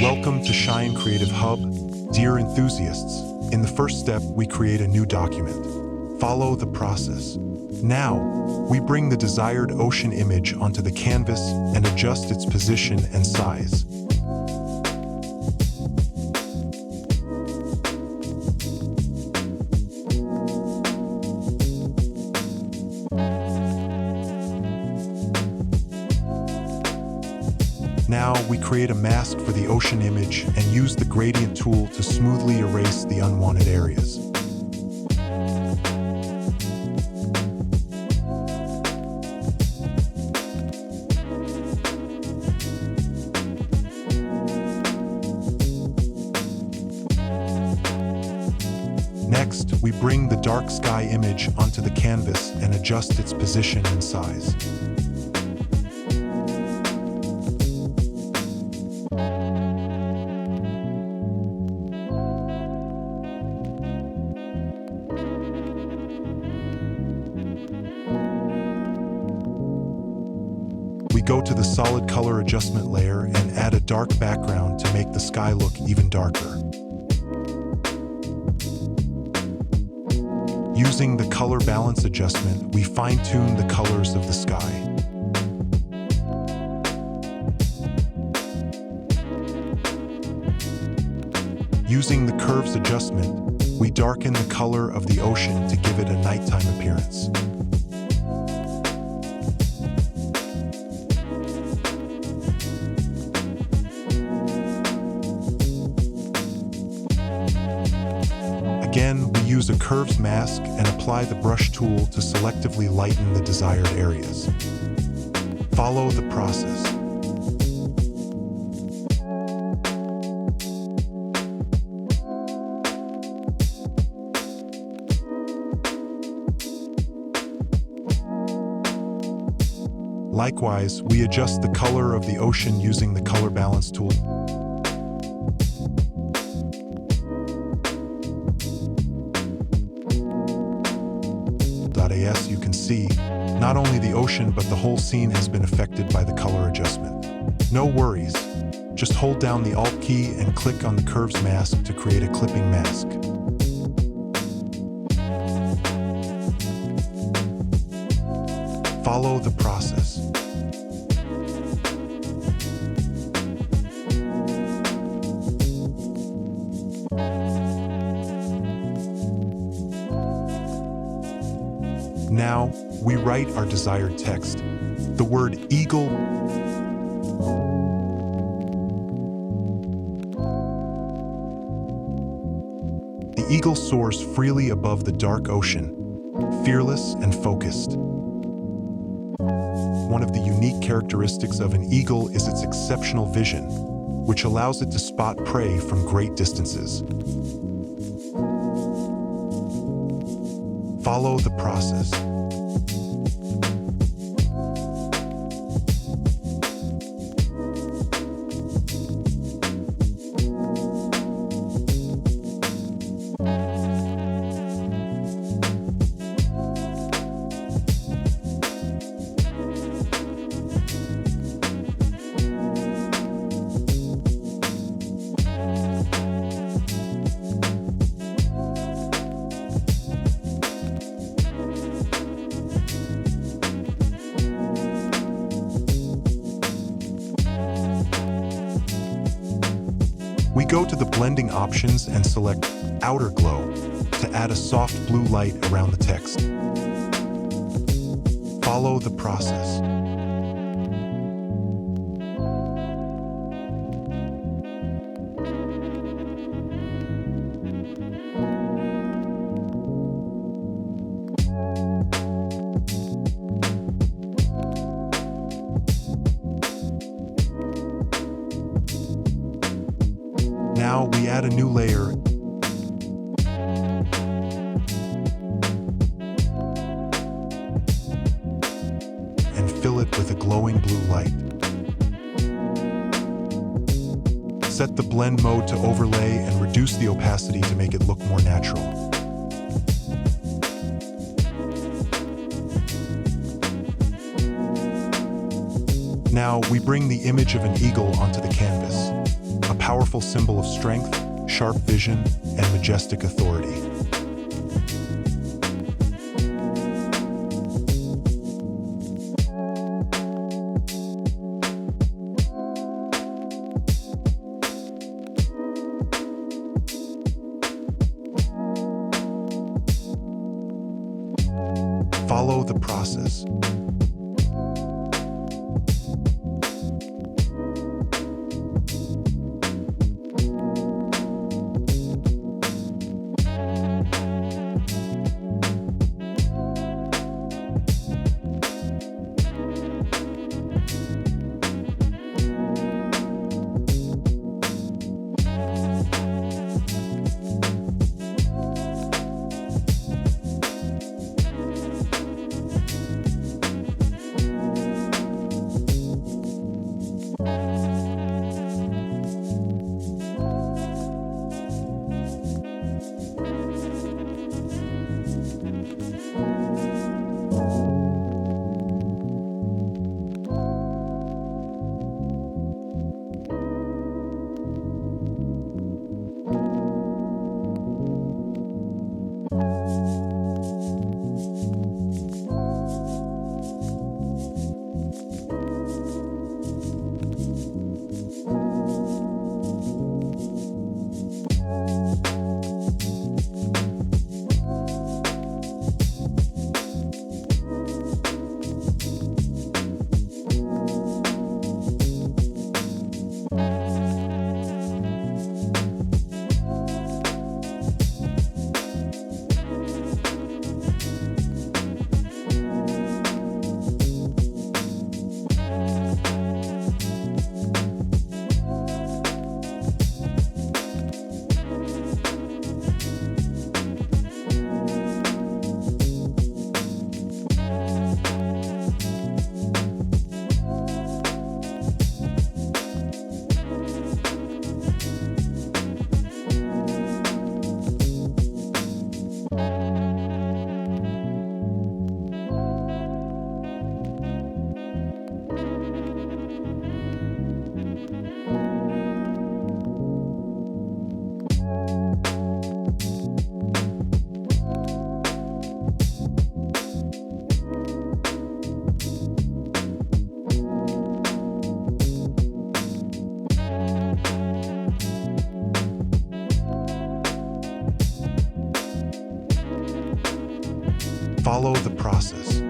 Welcome to Shayancreativehub, dear enthusiasts. In the first step, we create a new document. Follow the process. Now, we bring the desired ocean image onto the canvas and adjust its position and size. Now, we create a mask for the ocean image and use the gradient tool to smoothly erase the unwanted areas. Next, we bring the dark sky image onto the canvas and adjust its position and size. We go to the solid color adjustment layer and add a dark background to make the sky look even darker. Using the color balance adjustment, we fine-tune the colors of the sky. Using the curves adjustment, we darken the color of the ocean to give it a nighttime appearance. Again, we use a curves mask and apply the brush tool to selectively lighten the desired areas. Follow the process. Likewise, we adjust the color of the ocean using the color balance tool. As you can see, not only the ocean but the whole scene has been affected by the color adjustment. No worries, just hold down the Alt key and click on the curves mask to create a clipping mask. Follow the process. Now, we write our desired text. The word eagle The eagle soars freely above the dark ocean, fearless and focused. One of the unique characteristics of an eagle is its exceptional vision, which allows it to spot prey from great distances. Follow the process. We go to the blending options and select Outer Glow to add a soft blue light around the text. Follow the process. Now we add a new layer and fill it with a glowing blue light. Set the blend mode to overlay and reduce the opacity to make it look more natural. Now we bring the image of an eagle onto the canvas. powerful symbol of strength, sharp vision, and majestic authority. Follow the process. Follow the process.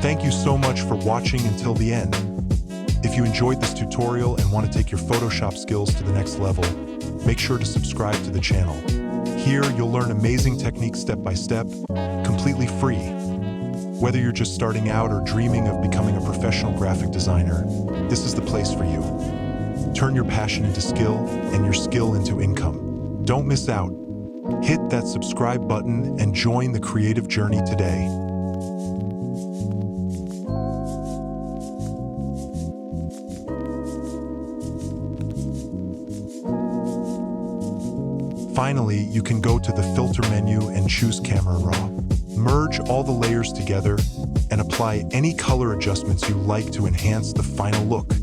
Thank you so much for watching until the end. If you enjoyed this tutorial and want to take your Photoshop skills to the next level, make sure to subscribe to the channel. Here, you'll learn amazing techniques step by step, completely free. Whether you're just starting out or dreaming of becoming a professional graphic designer, this is the place for you. Turn your passion into skill and your skill into income. Don't miss out. Hit that subscribe button and join the creative journey today. Finally, you can go to the filter menu and choose Camera Raw. Merge all the layers together and apply any color adjustments you like to enhance the final look.